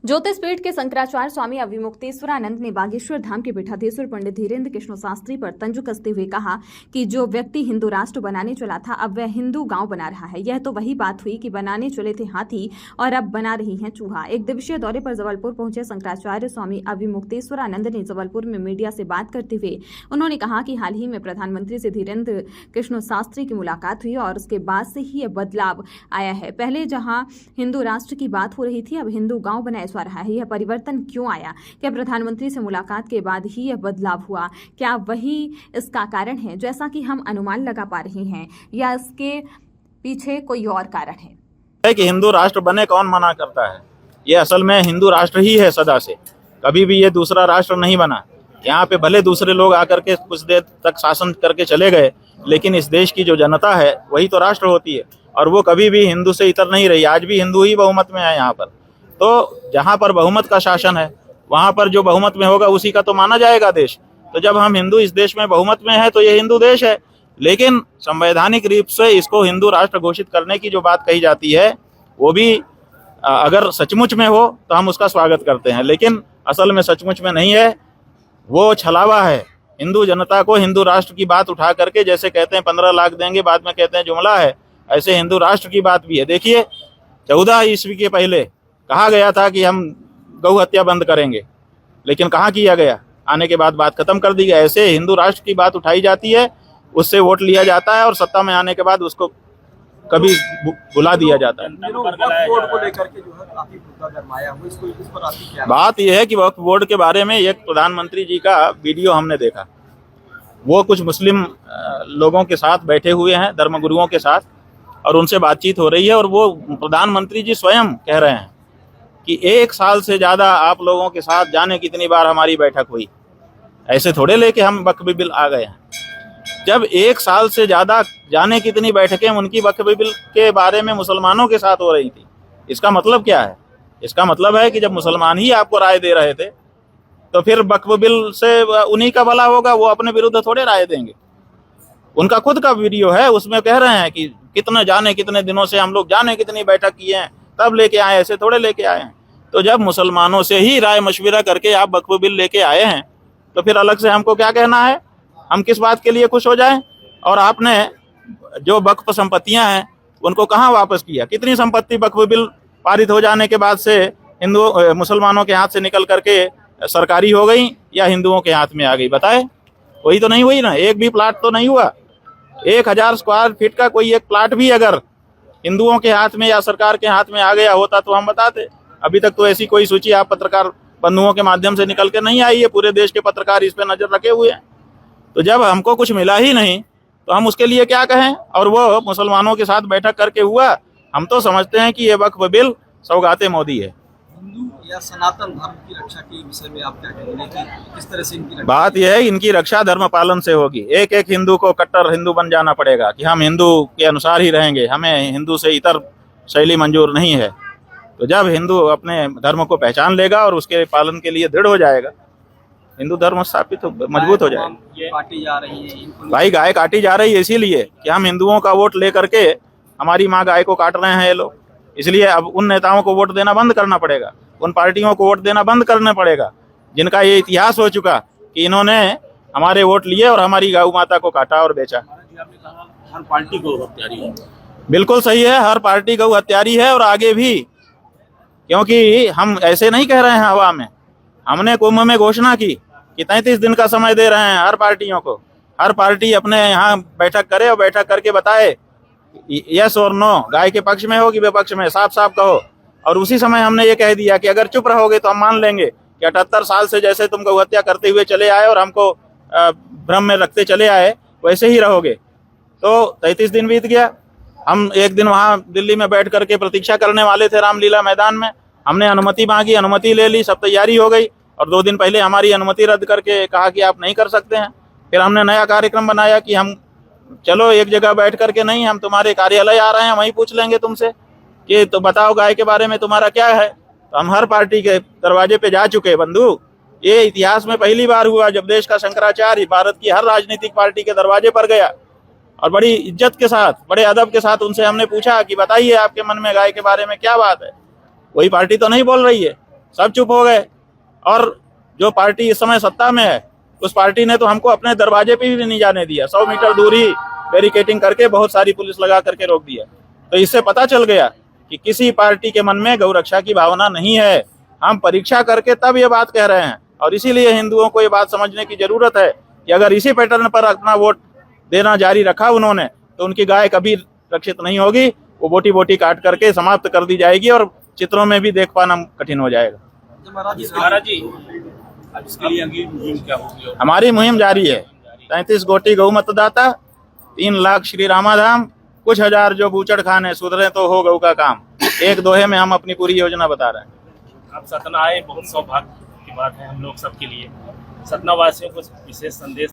ज्योतिषपीठ के शंकराचार्य स्वामी अविमुक्तेश्वरानंद ने बागेश्वर धाम के पीठाधीश्वर पंडित धीरेन्द्र कृष्ण शास्त्री पर तंज कसते हुए कहा कि जो व्यक्ति हिंदू राष्ट्र बनाने चला था अब वह हिंदू गांव बना रहा है। यह तो वही बात हुई कि बनाने चले थे हाथी और अब बना रही हैं चूहा। एक दिवसीय दौरे पर जबलपुर पहुंचे शंकराचार्य स्वामी अविमुक्तेश्वरानंद ने जबलपुर में मीडिया से बात करते हुए उन्होंने कहा कि हाल ही में प्रधानमंत्री से धीरेन्द्र कृष्ण शास्त्री की मुलाकात हुई और उसके बाद से ही यह बदलाव आया है। पहले जहां हिंदू राष्ट्र की बात हो रही थी अब हिंदू गांव बनाया जा रहा है। यह परिवर्तन क्यों आया? क्या प्रधानमंत्री से मुलाकात के बाद ही यह बदलाव हुआ? क्या वही इसका कारण है जैसा कि हम अनुमान लगा पा रहे हैं या इसके पीछे कोई और कारण है? कि हिंदू राष्ट्र बने कौन मना करता है? ये असल में हिंदू राष्ट्र ही है सदा से, कभी भी ये दूसरा राष्ट्र नहीं बना। यहाँ पे भले दूसरे लोग आकर के कुछ देर तक शासन करके चले गए, लेकिन इस देश की जो जनता है वही तो राष्ट्र होती है और वो कभी भी हिंदू से इतर नहीं रही। आज भी हिंदू ही बहुमत में है यहाँ पर। तो जहाँ पर बहुमत का शासन है वहाँ पर जो बहुमत में होगा उसी का तो माना जाएगा देश। तो जब हम हिंदू इस देश में बहुमत में है तो ये हिंदू देश है। लेकिन संवैधानिक रूप से इसको हिंदू राष्ट्र घोषित करने की जो बात कही जाती है वो भी अगर सचमुच में हो तो हम उसका स्वागत करते हैं, लेकिन असल में सचमुच में नहीं है, वो छलावा है। हिंदू जनता को हिंदू राष्ट्र की बात उठा करके जैसे कहते हैं 15 लाख देंगे बाद में कहते हैं जुमला है, ऐसे हिंदू राष्ट्र की बात भी है। देखिए 14 ईस्वी के पहले कहा गया था कि हम गौ हत्या बंद करेंगे, लेकिन कहाँ किया गया? आने के बाद बात खत्म कर दी गई। ऐसे हिंदू राष्ट्र की बात उठाई जाती है, उससे वोट लिया जाता है और सत्ता में आने के बाद उसको कभी बुला दिया जाता है। बात यह है कि वक्फ बोर्ड के बारे में एक प्रधानमंत्री जी का वीडियो हमने देखा। वो कुछ मुस्लिम लोगों के साथ बैठे हुए हैं, धर्मगुरुओं के साथ, और उनसे बातचीत हो रही है और वो प्रधानमंत्री जी स्वयं कह रहे हैं कि 1 साल से ज़्यादा आप लोगों के साथ जाने कितनी बार हमारी बैठक हुई, ऐसे थोड़े लेके हम वक्फ बिल आ गए हैं। जब 1 साल से ज़्यादा जाने कितनी बैठकें उनकी वक्फ बिल के बारे में मुसलमानों के साथ हो रही थी, इसका मतलब क्या है? इसका मतलब है कि जब मुसलमान ही आपको राय दे रहे थे तो फिर वक्फ बिल से उन्हीं का भला होगा, वो अपने विरुद्ध थोड़े राय देंगे। उनका खुद का वीडियो है, उसमें कह रहे हैं कि कितने दिनों से हम लोग जाने कितनी बैठक किए हैं तब लेके आए, ऐसे थोड़े लेके आए हैं। तो जब मुसलमानों से ही राय मशविरा करके आप वक्फ बिल लेके आए हैं तो फिर अलग से हमको क्या कहना है? हम किस बात के लिए खुश हो जाएं? और आपने जो वक्फ संपत्तियां हैं उनको कहाँ वापस किया? कितनी संपत्ति वक्फ बिल पारित हो जाने के बाद से हिंदू मुसलमानों के हाथ से निकल करके सरकारी हो गई या हिंदुओं के हाथ में आ गई? बताए, वही तो नहीं हुई ना। एक भी प्लाट तो नहीं हुआ। 1000 स्क्वायर फीट का कोई एक प्लाट भी अगर हिंदुओं के हाथ में या सरकार के हाथ में आ गया होता तो हम बताते। अभी तक तो ऐसी कोई सूची आप पत्रकार बंधुओं के माध्यम से निकल के नहीं आई है। पूरे देश के पत्रकार इस पे नजर रखे हुए हैं। तो जब हमको कुछ मिला ही नहीं तो हम उसके लिए क्या कहें? और वो मुसलमानों के साथ बैठक करके हुआ। हम तो समझते हैं कि ये वक्फ बिल सौगाते मोदी है। हिंदू या सनातन धर्म की रक्षा के विषय में आप क्या कहेंगे कि किस तरह से इनकी बात यह है, इनकी रक्षा धर्म पालन से होगी। एक एक हिंदू को कट्टर हिंदू बन जाना पड़ेगा कि हम हिंदू के अनुसार ही रहेंगे, हमें हिंदू से इतर शैली मंजूर नहीं है। तो जब हिंदू अपने धर्म को पहचान लेगा और उसके पालन के लिए दृढ़ हो जाएगा, हिंदू धर्म स्थापित मजबूत हो जाएगा। काटी जा रही है भाई, गाय काटी जा रही है इसीलिए कि हम हिंदुओं का वोट ले करके हमारी माँ गाय को काट रहे हैं ये लोग। इसलिए अब उन नेताओं को वोट देना बंद करना पड़ेगा, उन पार्टियों को वोट देना बंद करना पड़ेगा जिनका ये इतिहास हो चुका कि इन्होंने हमारे वोट लिए और हमारी गौ माता को काटा और बेचा। हर पार्टी गौ हत्यारी है। बिल्कुल सही है, हर पार्टी गौ हत्यारी है और आगे भी, क्योंकि हम ऐसे नहीं कह रहे हैं हवा में। हमने कुंभ में घोषणा की कि 33 दिन का समय दे रहे हैं हर पार्टियों को। हर पार्टी अपने यहाँ बैठक करे और बैठक करके बताए यस और नो, गाय के पक्ष में हो कि विपक्ष में, साफ साफ कहो। और उसी समय हमने ये कह दिया कि अगर चुप रहोगे तो हम मान लेंगे कि 78 साल से जैसे तुम गौ हत्या करते हुए चले आए और हमको भ्रम में रखते चले आए वैसे ही रहोगे। तो 33 दिन बीत गया। हम एक दिन वहाँ दिल्ली में बैठ करके प्रतीक्षा करने वाले थे रामलीला मैदान में। हमने अनुमति मांगी, अनुमति ले ली, सब तैयारी हो गई और 2 दिन पहले हमारी अनुमति रद्द करके कहा कि आप नहीं कर सकते हैं। फिर हमने नया कार्यक्रम बनाया कि हम चलो एक जगह बैठ करके नहीं, हम तुम्हारे कार्यालय आ रहे हैं, वहीं पूछ लेंगे तुमसे कि तो बताओ गाय के बारे में तुम्हारा क्या है। तो हम हर पार्टी के दरवाजे पे जा चुके बंधु। ये इतिहास में पहली बार हुआ जब देश का शंकराचार्य भारत की हर राजनीतिक पार्टी के दरवाजे पर गया और बड़ी इज्जत के साथ, बड़े अदब के साथ उनसे हमने पूछा कि बताइए आपके मन में गाय के बारे में क्या बात है। वही पार्टी तो नहीं बोल रही है। सब चुप हो गए। और जो पार्टी इस समय सत्ता में है उस पार्टी ने तो हमको अपने दरवाजे पे भी नहीं जाने दिया, 100 मीटर दूरी बैरिकेटिंग करके बहुत सारी पुलिस लगा करके रोक दिया। तो इससे पता चल गया कि किसी पार्टी के मन में गौरक्षा की भावना नहीं है। हम परीक्षा करके तब ये बात कह रहे हैं और इसीलिए हिंदुओं को ये बात समझने की जरूरत है कि अगर इसी पैटर्न पर अपना वोट देना जारी रखा उन्होंने तो उनकी गाय कभी रक्षित नहीं होगी, वो बोटी बोटी काट करके समाप्त कर दी जाएगी और चित्रों में भी देख पाना कठिन हो जाएगा। महाराज जी अब इसके लिए अगली मुहिम क्या होगी? हमारी मुहिम जारी है। 33 कोटि गौ मतदाता, 3 लाख श्री रामाधाम, कुछ हजार जो बूचड़ खाने, सुधरे तो हो गौ का काम। एक दोहे में हम अपनी पूरी योजना बता रहे हैं। आप सतना आए, बहुत सौभाग्य की बात है हम लोग सबके लिए। सतना वासियों को विशेष संदेश